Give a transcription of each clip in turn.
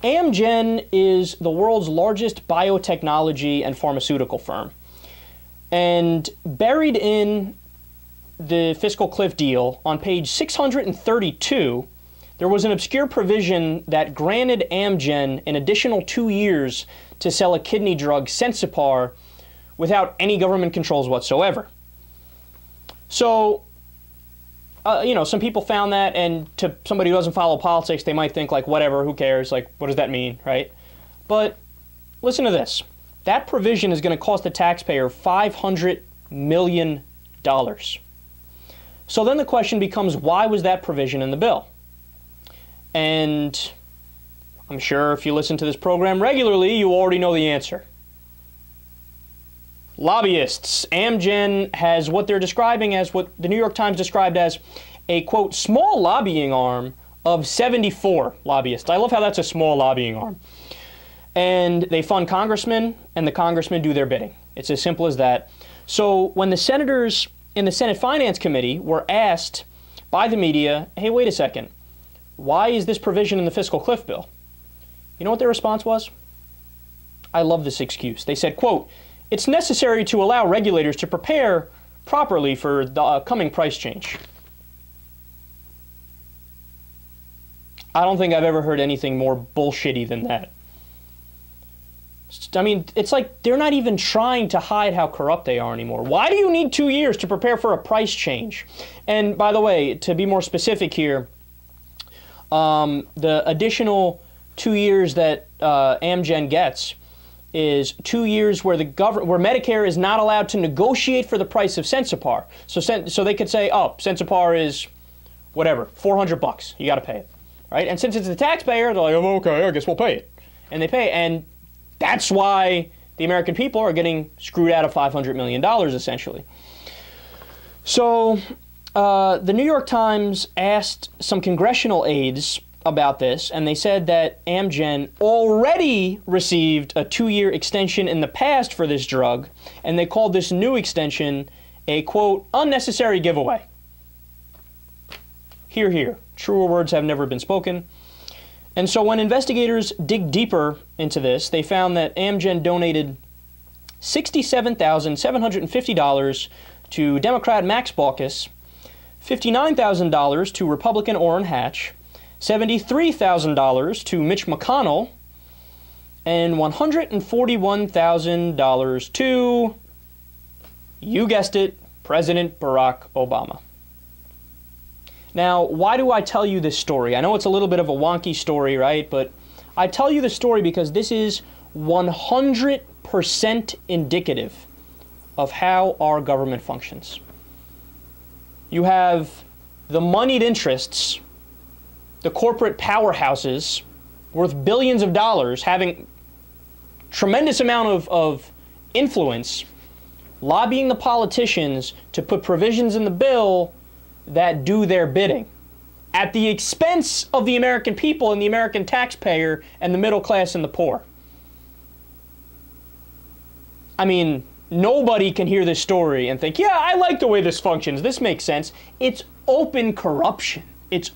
Amgen is the world's largest biotechnology and pharmaceutical firm. And buried in the fiscal cliff deal on page 632, there was an obscure provision that granted Amgen an additional 2 years to sell a kidney drug, Sensipar, without any government controls whatsoever. So, some people found that, and to somebody who doesn't follow politics, they might think, like, whatever, who cares? Like, what does that mean, right? But listen to this. That provision is going to cost the taxpayer $500 million. So then the question becomes, why was that provision in the bill? And I'm sure if you listen to this program regularly, you already know the answer. Lobbyists. Amgen has what they're describing as, what the New York Times described as, a, quote, small lobbying arm of 74 lobbyists. I love how that's a small lobbying arm. And they fund congressmen, and the congressmen do their bidding. It's as simple as that. So when the senators in the Senate Finance Committee were asked by the media, hey, wait a second, why is this provision in the fiscal cliff bill? You know what their response was? I love this excuse. They said, quote, it's necessary to allow regulators to prepare properly for the coming price change. I don't think I've ever heard anything more bullshitty than that. I mean, it's like they're not even trying to hide how corrupt they are anymore. Why do you need 2 years to prepare for a price change? And by the way, to be more specific here, the additional 2 years that Amgen gets is 2 years where where Medicare is not allowed to negotiate for the price of Sensipar. So they could say, oh, Sensipar is whatever, $400. You got to pay it, right? And since it's the taxpayer, they're like, oh, okay, I guess we'll pay it, and they pay. And that's why the American people are getting screwed out of $500 million, essentially. So the New York Times asked some congressional aides about this, and they said that Amgen already received a 2-year extension in the past for this drug, and they called this new extension a, quote, unnecessary giveaway. Hear, hear. Truer words have never been spoken. And so when investigators dig deeper into this, they found that Amgen donated $67,750 to Democrat Max Baucus, $59,000 to Republican Orrin Hatch, $73,000 to Mitch McConnell, and $141,000 to, you guessed it, President Barack Obama. Now, why do I tell you this story? I know it's a little bit of a wonky story, right? But I tell you the story because this is 100% indicative of how our government functions. You have the moneyed interests, the corporate powerhouses worth billions of dollars having tremendous amount of influence, lobbying the politicians to put provisions in the bill that do their bidding at the expense of the American people and the American taxpayer and the middle class and the poor. I mean, nobody can hear this story and think, yeah, I like the way this functions. This makes sense. It's open corruption. It's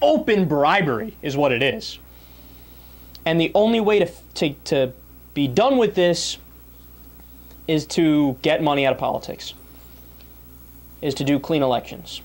open bribery is what it is. And the only way to be done with this is to get money out of politics, is to do clean elections.